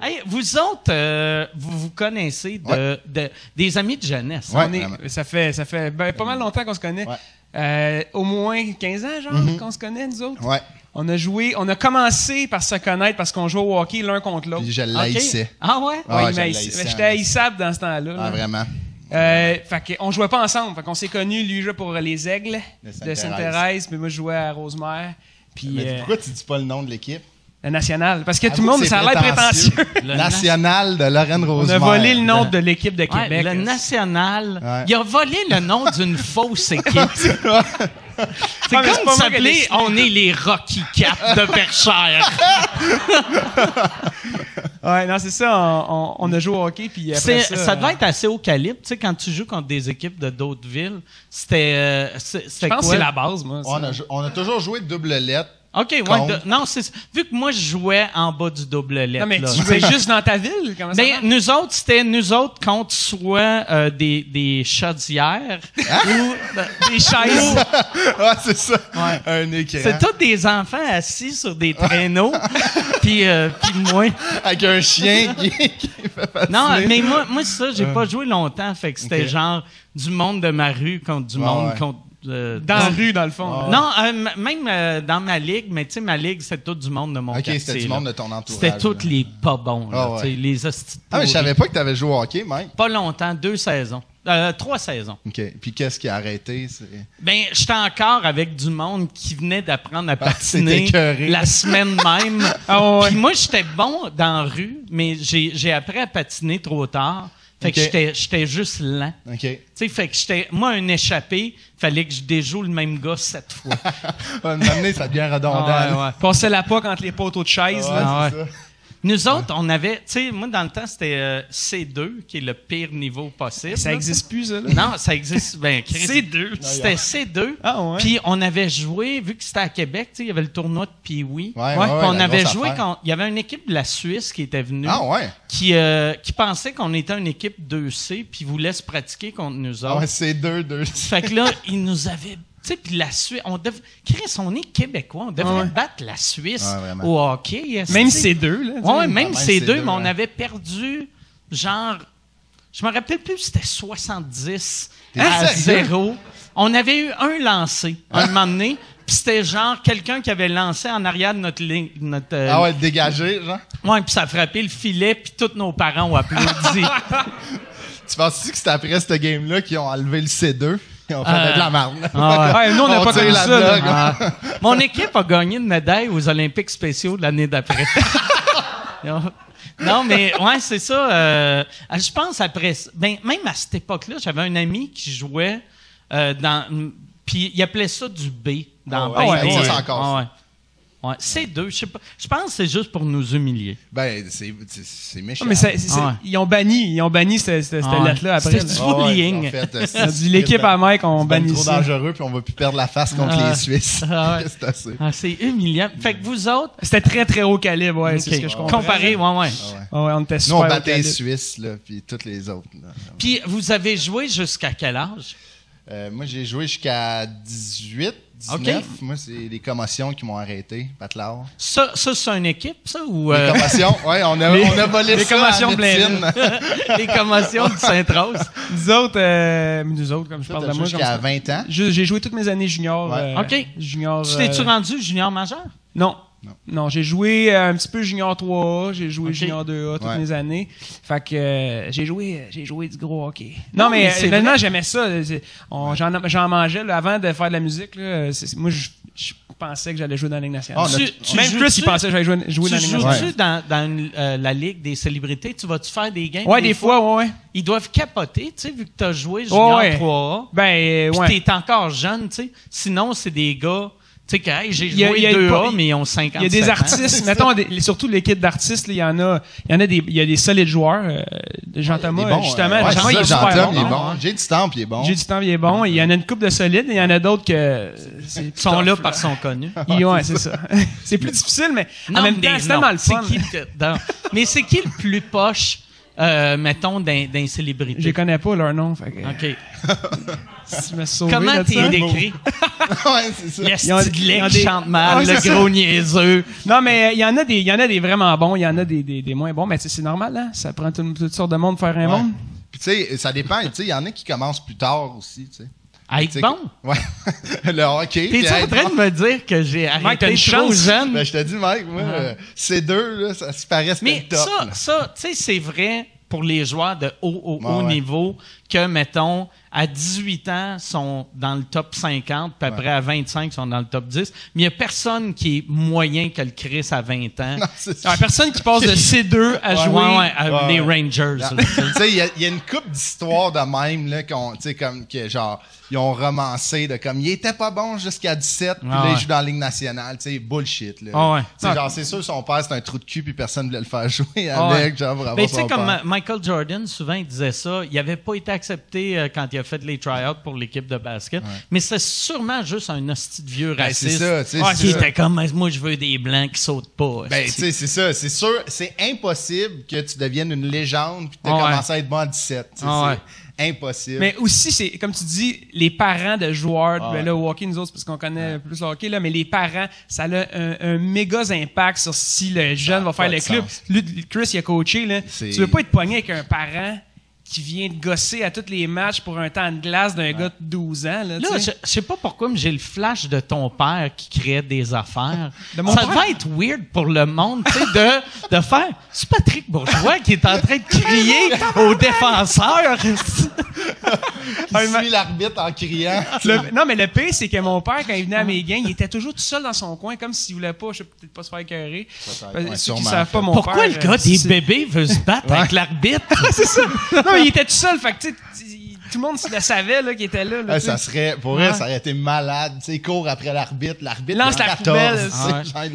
Hey, vous autres, vous connaissez des amis de jeunesse. Ouais, ça fait pas mal longtemps qu'on se connaît. Ouais. Au moins 15 ans, genre, qu'on se connaît, nous autres. Ouais. On a commencé par se connaître parce qu'on jouait au hockey l'un contre l'autre. Puis je l'haïssais. Ah ouais? Oui, j'étais haïssable dans ce temps-là. Ah, vraiment? Fait qu'on jouait pas ensemble. Fait qu'on s'est connus, lui jouait pour les Aigles de Sainte-Thérèse, mais moi je jouais à Rosemère. Puis, mais pourquoi tu dis pas le nom de l'équipe? La Nationale. Parce que tout le monde, ça a l'air prétentieux. National de Lorraine-Rosemère. On a volé le nom de l'équipe de Québec. Le National. Il a volé le nom d'une fausse équipe. C'est comme s'appeler On est les Rocky Cats de Verchères. Ouais, non, c'est ça. On a joué au hockey. Puis après ça devait être assez haut calibre. Tu sais, quand tu joues contre des équipes de d'autres villes, c'était je pense que c'est la base, moi. On a toujours joué double lettre. OK, ouais. Non, vu que moi, je jouais en bas du double lettre. Non, mais tu jouais juste dans ta ville? Comment ça nous autres contre soit des chaudières ou des chaises. Ouais, c'est ça. Ouais. Un écran. C'est tous des enfants assis sur des traîneaux. Puis moi. Avec un chien qui fait patiner. Non, mais moi ça, j'ai pas joué longtemps. Fait que c'était genre du monde de ma rue contre du monde contre. Dans la rue, dans le fond. Non, même dans ma ligue, mais tu sais, ma ligue, c'était tout du monde de mon quartier. OK, c'était du monde de ton entourage. C'était tous les pas bons, les hosties. Ah, mais je savais pas que tu avais joué au hockey, Mike. Pas longtemps, 2 saisons. 3 saisons. OK. Puis qu'est-ce qui a arrêté? Ben, j'étais encore avec du monde qui venait d'apprendre à patiner la semaine même. Puis moi, j'étais bon dans la rue, mais j'ai appris à patiner trop tard. Fait que j'étais juste lent. OK. Tu sais, fait que moi, un échappé, fallait que je déjoue le même gars 7 fois. M'amener, ça devient redondant. Passer la POC entre les poteaux de chaise. C'est ça. Nous autres, on avait, tu sais, moi, dans le temps, c'était C2, qui est le pire niveau possible. Ça n'existe plus, ça, là? Non, ça existe. Ben, C2. C'était C2. Ah, ouais. Puis on avait joué, vu que c'était à Québec, tu sais, il y avait le tournoi de Pee-Wee. Ouais, puis on avait joué quand il y avait une équipe de la Suisse qui était venue. Ah, ouais. Qui pensait qu'on était une équipe 2C, puis voulait se pratiquer contre nous autres. Ah, ouais, C2, 2C. Fait que là, ils nous avaient. Tu sais, puis la Suisse, Chris, on est Québécois, on devrait battre la Suisse au hockey. Même C2, là. Oui, même C2, mais on avait perdu, genre, je me rappelle plus, c'était 70 à 0. On avait eu un lancé, un moment donné, puis c'était genre quelqu'un qui avait lancé en arrière de notre ligne. Ah ouais, dégagé, genre? Oui, puis ça a frappé le filet, puis tous nos parents ont applaudi. Tu penses-tu que c'était après ce game-là qu'ils ont enlevé le C2? On fait de la marde. Nous, on n'a pas connu ça. Mon équipe a gagné une médaille aux Olympiques spéciaux de l'année d'après. Non, mais ouais, c'est ça. Je pense après... Ben, même à cette époque-là, j'avais un ami qui jouait puis il appelait ça du B. Dans ça, c'est encore ça. Ouais, C2, je sais pas. Je pense que c'est juste pour nous humilier. Ben, c'est méchant. Mais ils ont banni cette lettre-là après. C'est du bullying. L'équipe à Mike, on bannit ça. C'est trop dangereux, puis on va plus perdre la face contre les Suisses. C'est assez. C'est humiliant. Fait que vous autres... C'était très, très haut calibre, c'est ce que je comprends. Comparé, on était super. Nous, on battait les Suisses, là, puis toutes les autres. Puis vous avez joué jusqu'à quel âge? Moi, j'ai joué jusqu'à 18. 19. Moi, c'est les commotions qui m'ont arrêté, Patelard. Ça c'est une équipe, ça? Ou les commotions, oui, on a volé les ça commotions à médecine. Les commotions de Sainte-Rose. Nous autres, comme je parle de moi. Jusqu'à 20 ans. J'ai joué toutes mes années junior. OK. Junior, tu t'es-tu rendu junior majeur? Non, j'ai joué un petit peu junior 3A, j'ai joué junior 2A toutes mes années. Fait que j'ai joué du gros hockey. Non, mais finalement, j'aimais ça. J'en mangeais là, avant de faire de la musique. Là, moi, je pensais que j'allais jouer dans la Ligue nationale. Même Chris, il pensait que j'allais jouer dans la Ligue nationale. Tu joues-tu dans la Ligue des célébrités? Tu vas-tu faire des games? Ouais, des fois, ouais. Ils doivent capoter, tu sais, vu que tu as joué junior 3A. Ben, puis t'es encore jeune, tu sais. Sinon, c'est des gars... Tu sais que j'ai joué 2A, mais ils ont 50 ans. Il y a des artistes, mettons, surtout l'équipe d'artistes, il y a des solides joueurs. Jean-Thomas, justement. Jean-Thomas, il est super bon. Il est bon. J'ai du temps, il est bon. J'ai du temps, il est bon. Il y en a une couple de solides, et il y en a d'autres qui sont là parce qu'ils sont connus. Ouais, c'est ça. C'est plus difficile, mais en même temps, c'est tellement le fun. Mais c'est qui le plus poche mettons, d'un célébrité? Je les connais pas, leur nom. Fait que... OK. Tu m'as sauvé, Comment t'es décrit? Ouais, c'est ça. Le petit lait qui chante mal, le gros niaiseux. Non, mais il y en a des vraiment bons, il y en a des moins bons, mais c'est normal, hein? Ça prend toutes sortes de monde pour faire un monde. Puis tu sais, ça dépend. Tu sais, il y en a qui commencent plus tard aussi, tu sais. À être bon? Ouais. Le hockey. T'es-tu en train de me dire que j'ai arrêté trop jeune? Ben, je te dis, Mike, moi, ces deux, là, ça se paraît c'était mais le top. ça, tu sais, c'est vrai pour les joueurs de haut niveau que, mettons, à 18 ans, sont dans le top 50, puis après, à 25, sont dans le top 10. Mais il n'y a personne qui est moyen que le Chris à 20 ans. Non, personne qui passe de C2 à jouer les Rangers. Tu sais, il y a une couple d'histoires de même, là, tu sais, comme, que genre, ils ont romancé de comme, il était pas bon jusqu'à 17, puis là, il joue dans la Ligue nationale. Tu sais, bullshit, là. Genre, c'est sûr, son père, c'est un trou de cul, puis personne ne voulait le faire jouer avec, genre, pour avoir son père. Tu sais, comme Michael Jordan, souvent, il disait ça, il n'avait pas été accepté quand il a fait les try-outs pour l'équipe de basket, mais c'est sûrement juste un hostie de vieux raciste qui était comme, moi, je veux des Blancs qui sautent pas. Ben, tu sais, c'est ça. C'est sûr, c'est impossible que tu deviennes une légende puis que tu as commencé à être bon à 17. C'est impossible. Mais aussi, c'est comme tu dis, les parents de joueurs, ben là, au hockey, nous autres, parce qu'on connaît plus le hockey, là, mais les parents, ça a un méga impact sur si le jeune va faire le club. Lui, Chris, il a coaché, là. Tu veux pas être pogné avec un parent qui vient de gosser à tous les matchs pour un temps de glace d'un gars de 12 ans. Là, je sais pas pourquoi, mais j'ai le flash de ton père qui créait des affaires. Ça devait être weird pour le monde, tu sais, de faire... C'est Patrick Bourgeois qui est en train de crier aux défenseurs. Il suit l'arbitre en criant. Non, mais le pire, c'est que mon père, quand il venait à mes gains, il était toujours tout seul dans son coin, comme s'il voulait pas, je sais peut-être pas se faire écœurer. Ceux qui savent pas, mon pourquoi père... le gars des bébés veut se battre avec l'arbitre? C'est ça. Non, il était tout seul, fait que tu sais, tout le monde le savait là, qu'il était là. Ça serait, pour vrai, ça aurait été malade. Tu sais, il court après l'arbitre. L'arbitre lance la poubelle.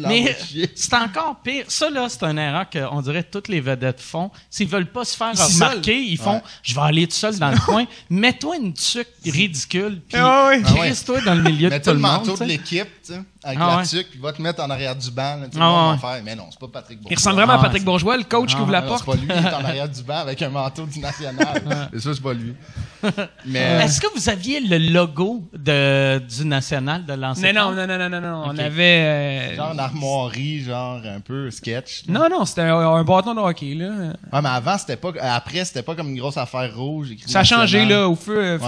Mais c'est encore pire. Ça, là, c'est une erreur qu'on dirait que toutes les vedettes font. S'ils veulent pas se faire remarquer, ils font je vais aller tout seul dans le coin. Mets-toi une tuque ridicule, puis crisse-toi dans le milieu de tout le monde. Mets-toi le manteau de l'équipe, tu sais, avec la tuque, puis va te mettre en arrière du banc. Faire. Mais non, c'est pas Patrick Bourgeois. Il ressemble vraiment à Patrick Bourgeois, le coach qui ouvre la porte. C'est pas lui, il est en arrière du banc avec un manteau du national. Et ça, c'est pas lui. Mais est-ce que vous aviez le logo du national de l'ancien? Non. On avait... genre une armoirie, genre un peu sketch. Non, c'était un bâton de hockey, là. Ouais, mais avant, c'était pas... Après, c'était pas comme une grosse affaire rouge. Ça a changé, là, au fur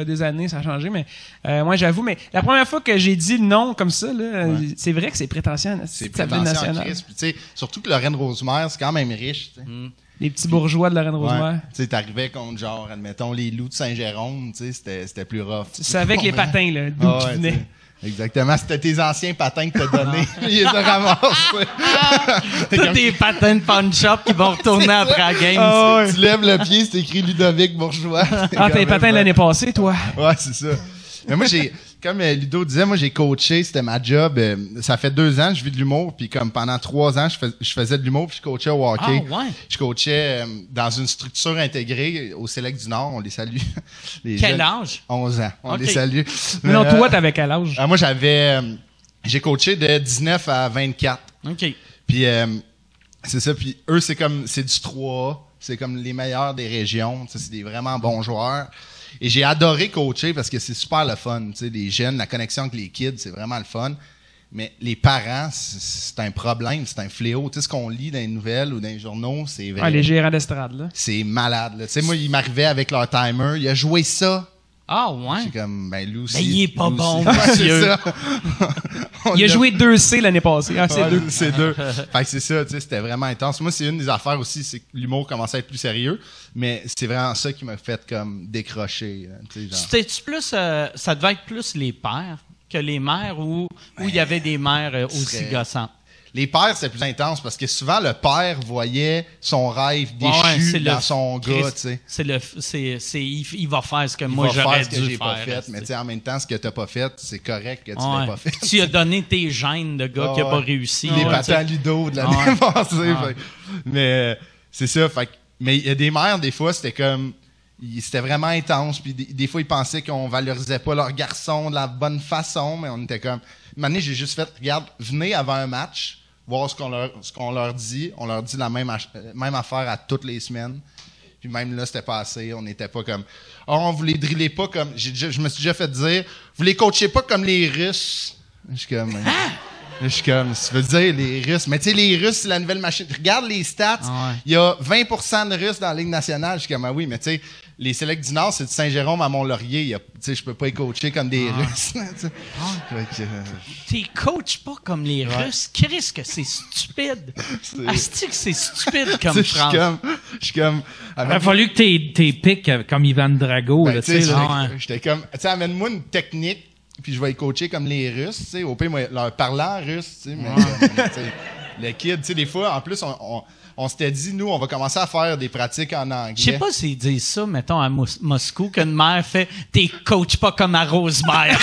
des années, ça a changé, mais moi, j'avoue, mais la première fois que j'ai dit le nom comme ça, là, c'est vrai que c'est prétentieux. C'est prétentieux en Christ. Puis, tu sais, surtout que Lorraine Rosemère, c'est quand même riche, tu sais. Les petits bourgeois de Lorraine Rosemère. Tu sais, t'arrivais contre, genre, admettons, les loups de Saint-Jérôme, tu sais, c'était plus rough. C'est avec les patins, là, d'où qui venaient. Exactement, c'était tes anciens patins que t'as donnés. Ils les ont ramassés. Tous des patins de punch-up qui vont retourner après la game. Tu lèves le pied, c'est écrit Ludovic Bourgeois. Tes patins l'année passée, toi? Ouais, c'est ça. Mais moi, comme Ludo disait, moi, j'ai coaché, c'était ma job. Ça fait 2 ans que je vis de l'humour, puis comme pendant 3 ans, je faisais de l'humour, puis je coachais au hockey. Je coachais dans une structure intégrée au Select du Nord, on les salue. Quel âge? 11 ans, on les salue. Mais non, toi, t'avais quel âge? Moi, j'ai coaché de 19 à 24. OK. Puis c'est ça, puis eux, c'est du 3A, c'est comme les meilleurs des régions, c'est des vraiment bons joueurs. Et j'ai adoré coacher parce que c'est super le fun. Tu sais, les jeunes, la connexion avec les kids, c'est vraiment le fun. Mais les parents, c'est un problème, c'est un fléau. Tu sais, ce qu'on lit dans les nouvelles ou dans les journaux, c'est vrai. Les gérants d'estrade, là. C'est malade, là. Tu sais, moi, ils m'arrivaient avec leur timer. Il a joué ça. Ah, ouais? C'est comme, lui aussi. Ben, il est pas bon, monsieur. Il a joué 2C l'année passée. Ah, c'est 2. C'est 2. Fait que c'est ça, tu sais, c'était vraiment intense. Moi, c'est une des affaires aussi, c'est que l'humour commençait à être plus sérieux. Mais c'est vraiment ça qui m'a fait comme décrocher. C'était-tu plus, ça devait être plus les pères que les mères ou il y avait des mères aussi gossantes? Les pères, c'est plus intense parce que souvent, le père voyait son rêve déchu dans son gars, tu sais. Il va faire ce que moi j'aurais dû faire. Pas fait, mais en même temps, ce que t'as pas fait, c'est correct que tu l'aies pas fait. Tu as donné tes gènes de gars qui n'a pas réussi. Les patins Ludo de l'année passée. Mais c'est ça. Mais il y a des mères, des fois, c'était comme... C'était vraiment intense. Puis des fois, ils pensaient qu'on valorisait pas leur garçon de la bonne façon, mais on était comme... Une année, j'ai juste fait, regarde, venez avant un match, voir ce qu'on leur dit. On leur dit la même affaire à toutes les semaines. Puis même là, c'était pas assez. On n'était pas comme... on vous les drillez pas comme... Je me suis déjà fait dire, vous les coachez pas comme les Russes. Je suis comme... ça veut dire les Russes. Mais tu sais, les Russes, c'est la nouvelle machine. Regarde les stats. Il y a 20% de Russes dans la Ligue nationale. Je suis comme, oui, mais tu sais, les Selects du Nord, c'est de Saint-Jérôme à Mont-Laurier. Tu sais, je peux pas les coacher comme des Russes. T'es coaches pas comme les Russes. Qu'est-ce que c'est stupide? Asti que c'est stupide comme phrase. Je suis comme... Il a fallu que t'es piques comme Ivan Drago. J'étais comme, tu sais, amène-moi une technique, puis je vais les coacher comme les Russes, tu sais, au pire, moi, leur parlant russe, tu sais, mais le kid, tu sais, des fois, en plus, on s'était dit, nous, on va commencer à faire des pratiques en anglais. Je sais pas s'ils disent ça, mettons, à Moscou, qu'une mère fait « T'es coach pas comme à Rosemère. »